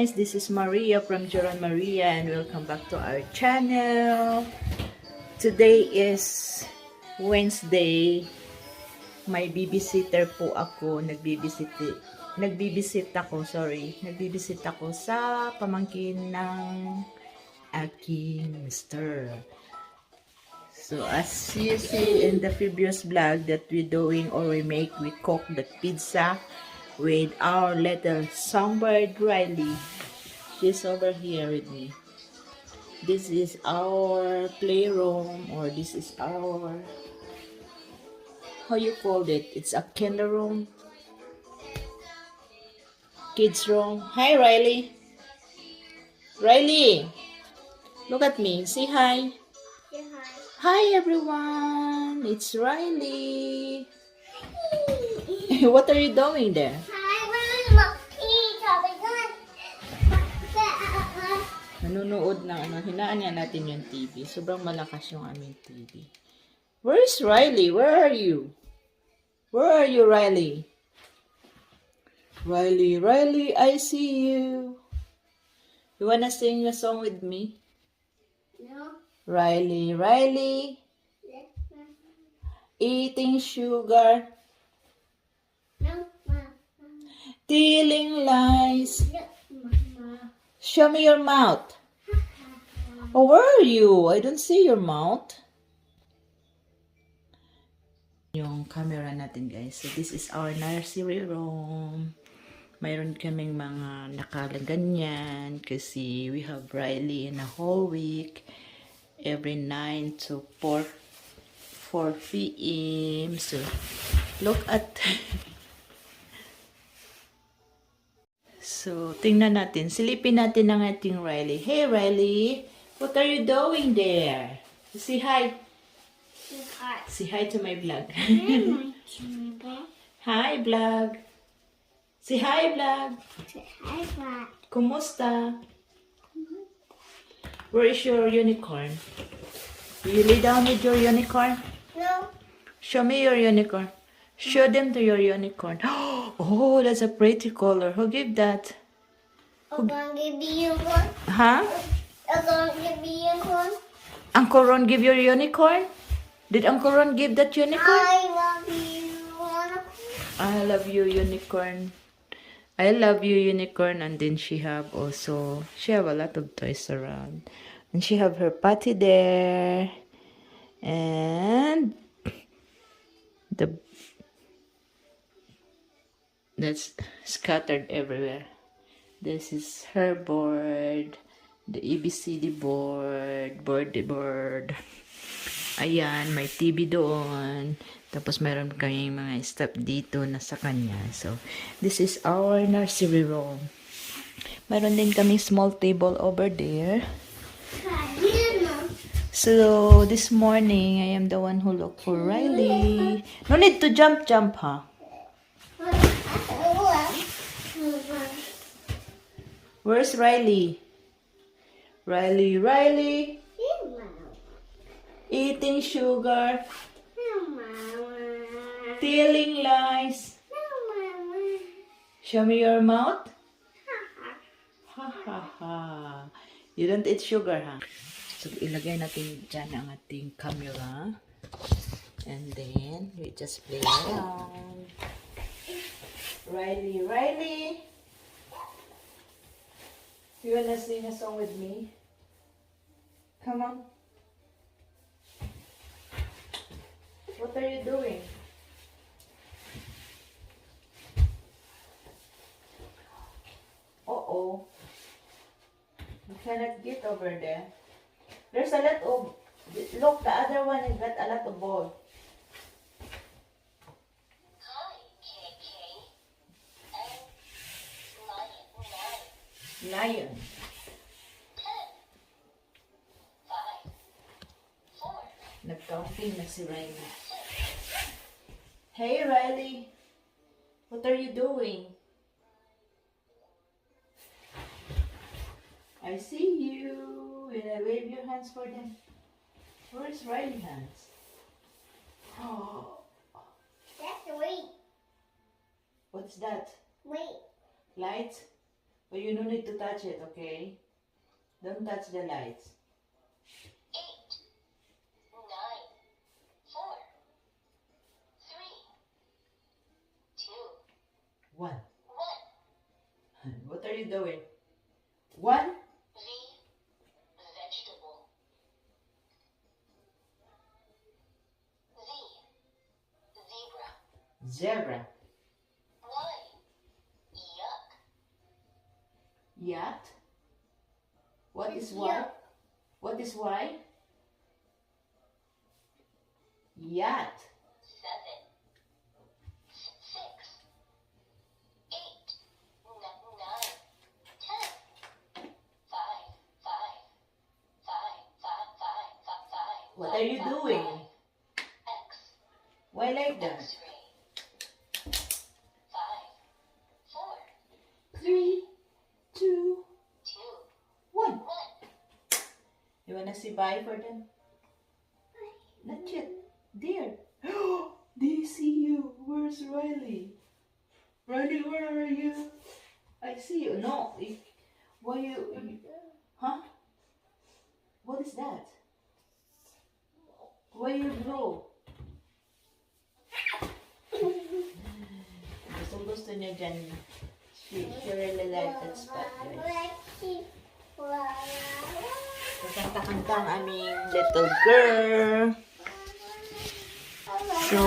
guys, this is Maria from Jaronmaria and welcome back to our channel. Today is Wednesday. May babysitter po ako. Nagbibisit ako sa pamangkin ng aking mister. So as you see in the previous vlog that we cook the pizza with our little songbird Riley. She's over here with me. This is our playroom, or this is our, how you call it? It's a kinder room, kids room. Hi Riley. Riley, look at me. Say hi. Say hi. Hi everyone. It's Riley. What are you doing there? Nanonood ng hinaan niya natin yung TV. Sobrang malakas yung aming TV. Where's Riley? Where are you? Where are you, Riley? Riley, I see you. You wanna sing a song with me? No. Riley, eating sugar, No, Mama. telling lies. No, Mama. Show me your mouth. Oh, where are you? I don't see your mouth. Yung camera natin, guys. So, this is our nursery room. Mayroon kaming mga nakalaganyan kasi we have Riley in a whole week. Every 9 to 4 p.m. So, look at... So, tingnan natin. Silipin natin ang ating Riley. Hey, Riley! What are you doing there? Say hi. Say hi. Say hi to my vlog. Say Hi, vlog. Say hi, vlog. hi, Mama. Kumusta? Where is your unicorn? Will you lay down with your unicorn? No. Show me your unicorn. Show them to your unicorn. Oh, that's a pretty color. Who gave that? I'm gonna give you one. Huh? I'm gonna give you one. Uncle Ron give your unicorn? Did Uncle Ron give that unicorn? I love you. I love you, unicorn. I love you, unicorn. And then she have a lot of toys around. And she have her potty there. And that's scattered everywhere. This is her board. The ABCD board. Ayan, may TV doon. Tapos meron kaming mga stuff dito na sa kanya. So, this is our nursery room. Meron din kaming small table over there. So, this morning, I am the one who looked for Riley. No need to jump, huh? Where's Riley? Riley. Eating sugar. Telling lies. Show me your mouth. Ha. You don't eat sugar, ha? So, ilagay natin dyan ang ating camera. And then, we just play around. Riley. You wanna sing a song with me? Come on. What are you doing? Uh-oh. You cannot get over there. There's a lot of... Look, the other one has got a lot of ball. Lion. 10, 9, nag-counting na si Riley. Hey, Riley. What are you doing? I see you. Will I wave your hands for them? Where's Riley's hands? Oh. That's the weight. What's that? Wait. Lights? But you don't need to touch it, okay? Don't touch the lights. 8, 9, 4, 3, 2, 1. 1. What are you doing? 1. V, vegetable. Z, zebra. Zebra. Y, yuck. Yacht. What is Y? Yuck. What is Y? Yacht. 7, 6, 8, 9, 10. 5, 5, 5, 5, 5, 5, 5. What are you doing? X, Why like that? X-ray. 5, 4, 3, 2, 2, 1. 1. You wanna say bye for them? Not yet. There. They see you. Where's Riley? Riley, where are you? I see you. No. Why you? Huh? What is that? Why you grow? Gusto niya dyan. She really like that spot, guys. Kakanta-kanta ang aming little girl. So,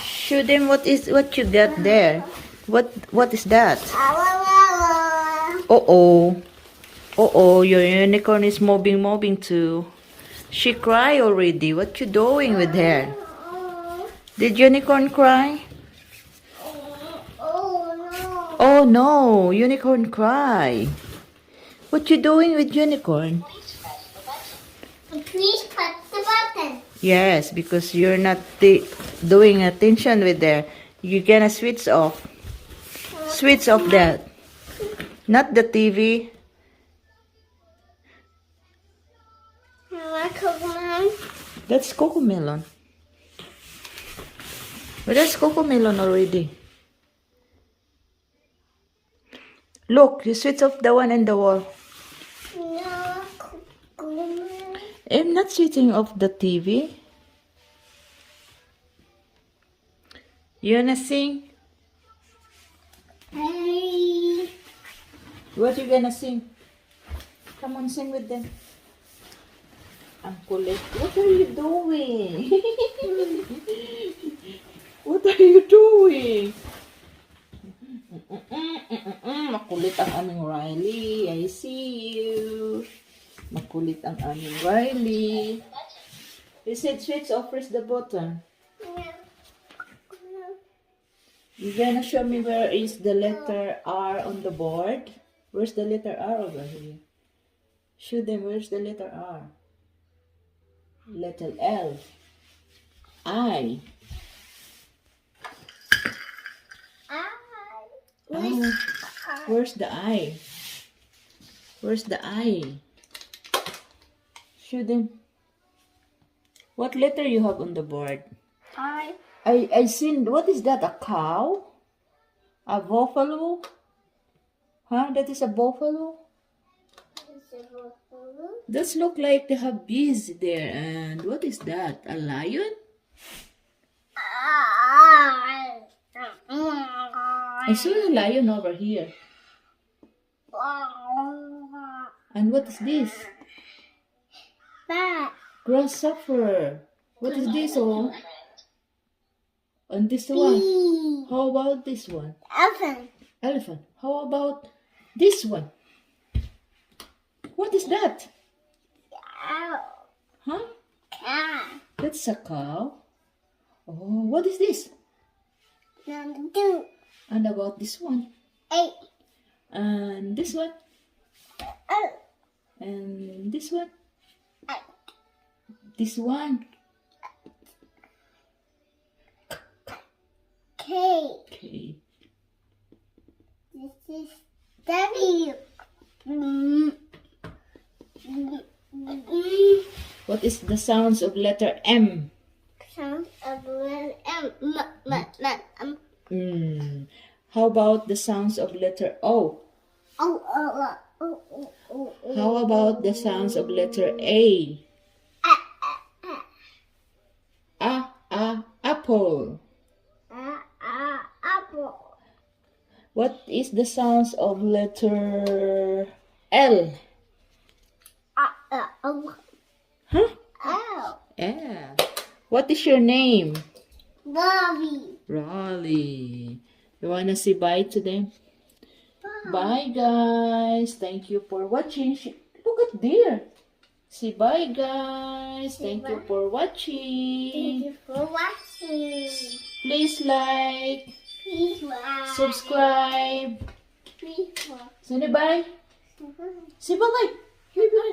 show them what you got there. What is that? Uh-oh. Uh-oh, your unicorn is moving too. She cry already. What you doing with her? Did unicorn cry? Oh no, unicorn cry. What you doing with unicorn? Please press the button. Yes, because you're not doing attention with her. You're gonna switch off. Switch off that. Not the TV. That's cocomelon. But that's cocomelon already. Look, you switch off the one in the wall. I'm not switching off the TV. You wanna sing? Hey. What you gonna sing? Come on, sing with them. Ang kulit. What are you doing? What are you doing? Makulit ang aming Riley. I see you. Makulit ang aming Riley. You said switch off, press the button. You gonna show me where is the letter R on the board? Where's the letter R over here? Show them where's the letter R. Letter L. I. Oh, where's the I? Where's the I? Show them. What letter you have on the board? I seen, what is that, a cow? A buffalo? Huh, that is a buffalo? Does look like they have bees there. And what is that, a lion? I saw a lion over here. And what is this? Grasshopper. What is this one? And this one? How about this one? Elephant. How about this one? What is that? Huh? That's a cow. Oh, what is this? And about this one? And this one? And this one? This one? Okay. This is W. What is the sounds of letter M? Sound of letter M. How about the sounds of letter O? Oh, oh, oh, oh, oh, oh. How about the sounds of letter A? Apple. Apple. What is the sounds of letter L? Oh, Huh? oh. L. What is your name? Bobby. Raleigh. You wanna say bye to them? Bye guys. Thank you for watching. Look at there. Say bye guys. Thank you for Thank watching. you for watching. Please like, Please like. subscribe. Please like. Say bye. Say bye. Bye.